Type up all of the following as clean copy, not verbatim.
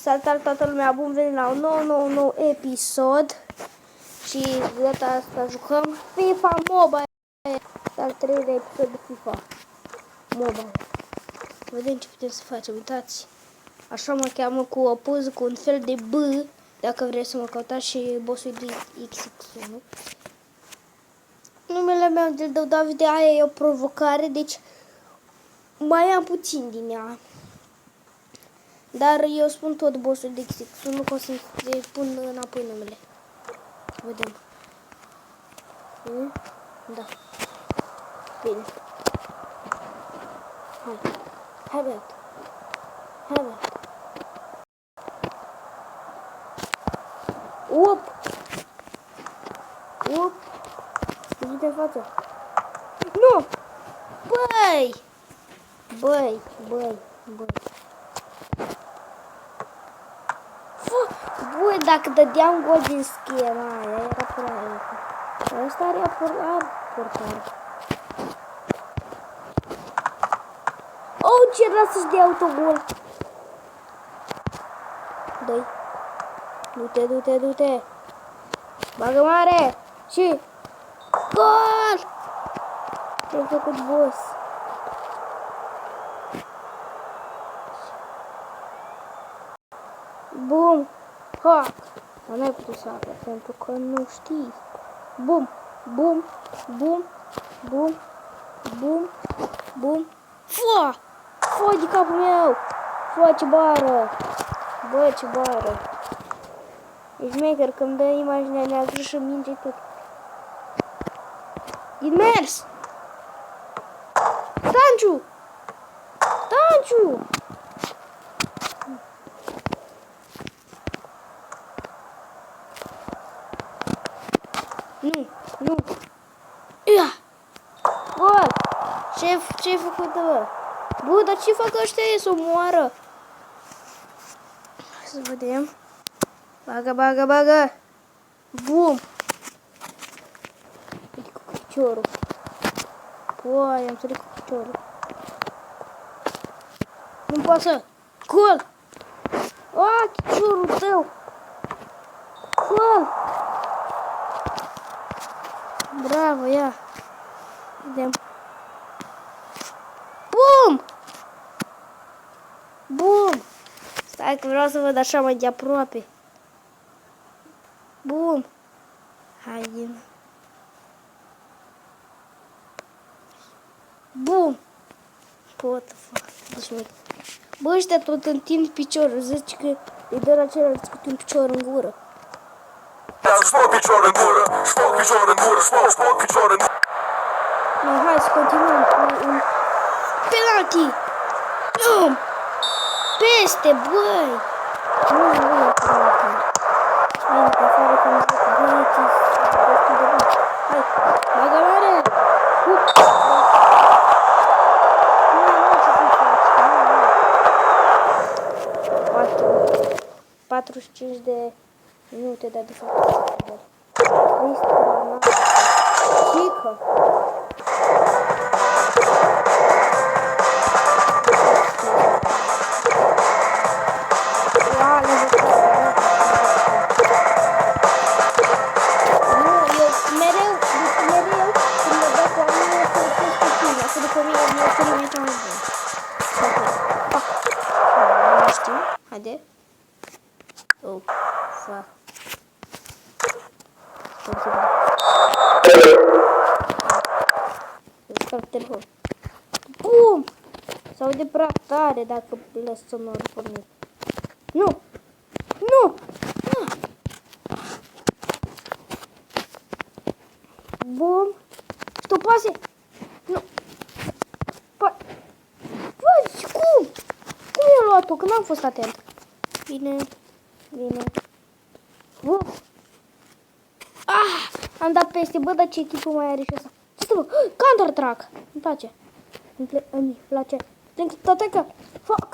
Salutare toată lumea, bun venit la un nou episod. Și de data asta jucăm FIFA Mobile. Al treilea episod de FIFA Mobile. Vedem ce putem să facem, uitați. Așa mă cheamă, cu o poză, cu un fel de B. Dacă vreți să mă căutați, și bossul de XX1. Numele meu de dau David, aia e o provocare, deci mai am puțin din ea. Dar eu spun tot bossul de XX1, că o să pun înapoi numele. Vedem. Da. Bine. Hai băiat. Up! Du-te în față. Nu! Băi! Băi, dacă dădeam gol din schema aia, era prea. Asta are portar. Oh, ce era să-și dea autogol. Dă-i. Du-te. Bagă mare. Și gol! Ce-ai făcut, boss? Bum! Hac! Dar n-ai putut să facă, pentru că nu știi. Bum! Fua! Fua de capul meu! Fua, ce bară! Bă, ce bară! Ești maker, că îmi dă imaginea neagră și minge tot. Din mers! Tanciu! Nu! Ia! Bă! Ce-ai făcut, bă? Bă, dar ce fac ăștia? E să moară? Să vedem. Bagă! Bum! Uite cu piciorul. Păi, am sărit cu piciorul. Nu-mi pasă! Gol! Piciorul tău! Gol! Bravo, ia! Vedem. Bum! Stai că vreau să văd așa mai de aproape. Bum! Haide. Bum! What the fuck? Deci, bă, ăștia tot întind piciorul. Zici că îi dă la celălalt cu un picior în gură. Spot picior în gură. Spot picior în gură. Hai să continuăm cu un penalti. Peste, băi! Nu e penalti. Bine, că afară că nu zic, băi, destul de bun. Hai, bagă mare! Nu, 45 de minute, dar de fapt Chică! Haide. Oh, fuck. Descarc telefon. Bum! S-aude prea tare dacă lăs sonorul pornit. Nu! Bum! Stopase! Nu! Băi, cum? Cum i-a luat-o? Că n-am fost atent. Bine. Am dat peste. Bă, dar ce echipă mai are și asta? Ce bă? Counter-Track! Îmi place. Îmi place. Atacă! Fuck!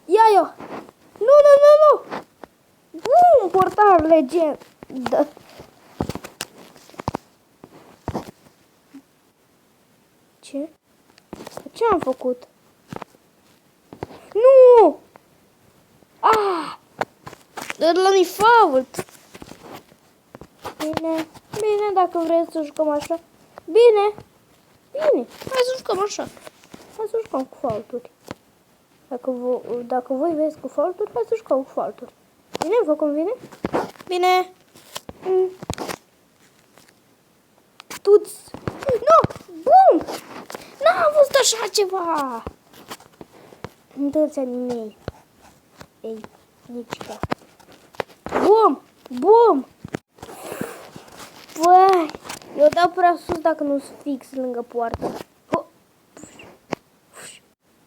Ia eu! Nu! Bum! Portar legend! Da. Ce? Ce am făcut? Nu! Ah! Ăla nu-i fault. Bine, bine, dacă vreți să jucăm așa. Bine, bine, hai să jucăm așa. Hai să jucăm cu faulturi. Dacă voi vreți cu faulturi, hai să jucăm cu faulturi. Bine, vă convine? Bine. Tuți. Nu! Bum! N-am văzut așa ceva! Întâlți animei. Ei, nici ca. Bum! Bum! Băi! Eu dau prea sus dacă nu sunt fix lângă poartă.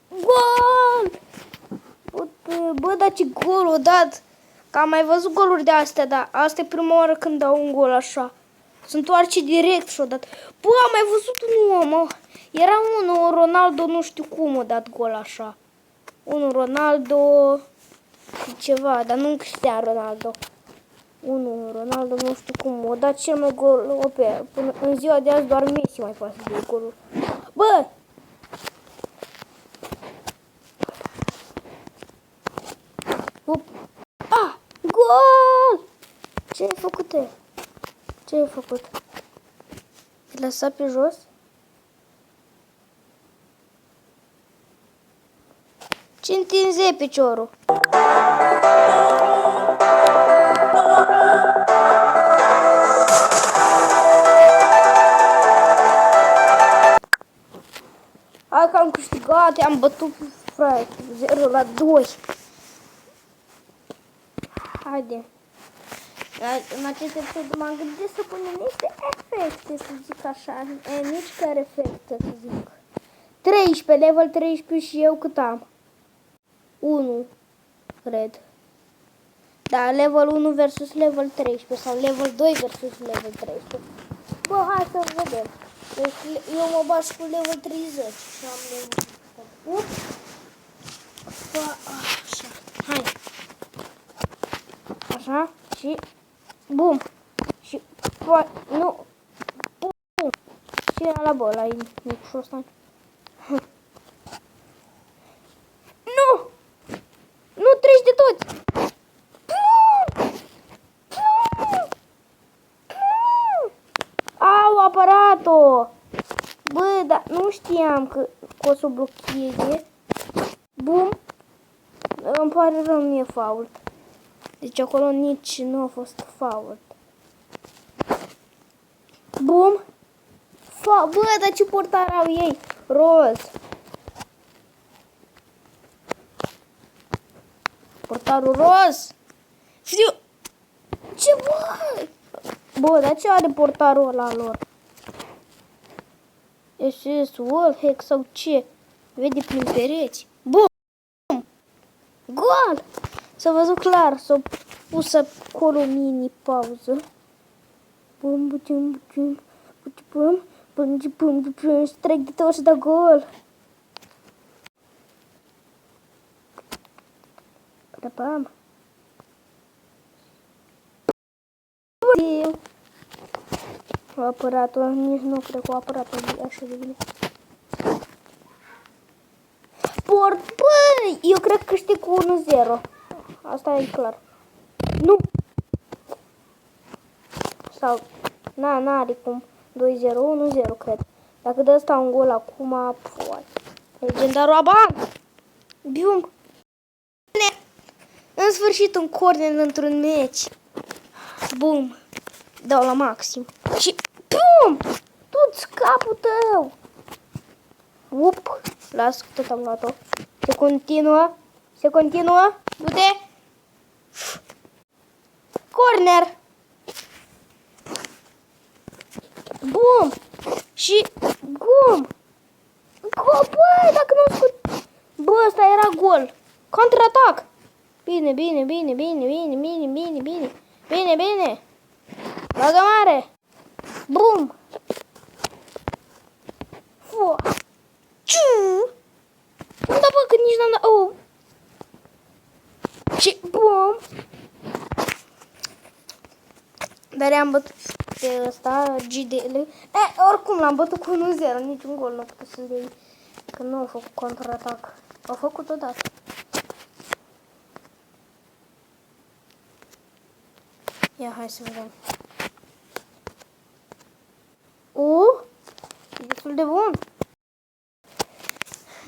Gol! Bă, dar ce gol o dat! Că am mai văzut goluri de astea, dar asta e prima oară când dau un gol așa. Se întoarce direct și-o dat. Bă, am mai văzut un om. Era unul, Ronaldo, nu știu cum a dat gol așa. Unul Ronaldo ceva, dar nu Cristiano Ronaldo. Unul Ronaldo, nu știu cum, a dat cel mai gol pe. Până în ziua de azi doar Messi mai poate să dea golul. Bă! Ah! Gol! Ce ai făcut, te? Ce ai făcut? Te lăsa pe jos? Ce întinze piciorul? Hai că am câștigat, am bătut frate, 0-2. Haide. În acest episod m-am gândit să punem niște efecte, să zic așa. Nici care efecte, să zic. 13, level 13 și eu cât am? 1, cred. Da, level 1 versus level 13 sau level 2 versus level 13. Bă, hai să vedem. Deci eu mă bat cu level 30 și am level 8. Bă, așa. Hai. Așa și bum. Și nu. Bum. Și la bola e micușul ăsta. Nu! Nu treci de toți! Au, aparatul! Bă, dar nu știam că o să o blocheze. Bum! Îmi pare rău, nu e fault. Deci acolo nici nu a fost fault. Bum! Bă, dar ce portar au ei? Roz! Portarul roz! Știu! Ce bă? Bă, dar ce are portarul ăla lor? SS, wallhack sau ce? Vede prin pereți. Bum! Gol! S-a văzut clar, s-a pus acolo mini pauză. Bum, bum, bum, bum, bum, bum, bum, trec de tot și da gol. Crăpam. Apăratul, nici nu cred că apăratul e așa de bine. Bă, eu cred că câștig cu 1-0. Asta e clar. Nu! Sau, n-are cum. 2-0, 1-0, cred. Dacă dă ăsta un gol acum, poate. Legendarul Aban! Bium! În sfârșit un corner într-un meci. Bum! Dau la maxim. Și bum! Tu-ți capul tău! Up! Las, tot am luat-o. Se continuă. Se continuă. Du-te! Corner! Bum! Și bum! Bă, dacă nu scut... Bă, ăsta era gol. Contraatac! Bine, bine, bine, bine, bine, bine, bine, bine. Bine, bine. Bagă mare. Bum! Fua! Ciu! Da, bă, că nici n-am dat... Oh! Și bum! Dar am bătut pe ăsta, GDL. Oricum l-am bătut cu 1-0, niciun gol nu a putut să-l iei. Că nu au făcut contraatac. Au făcut odată. Ia, hai să vedem. E destul de bun.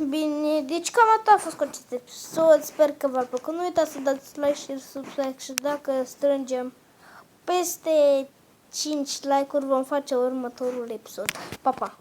Bine, deci cam atât a fost cu acest episod. Sper că v-a plăcut. Nu uitați să dați like, share, subscribe și dacă strângem peste 5 like-uri vom face următorul episod. Pa, pa!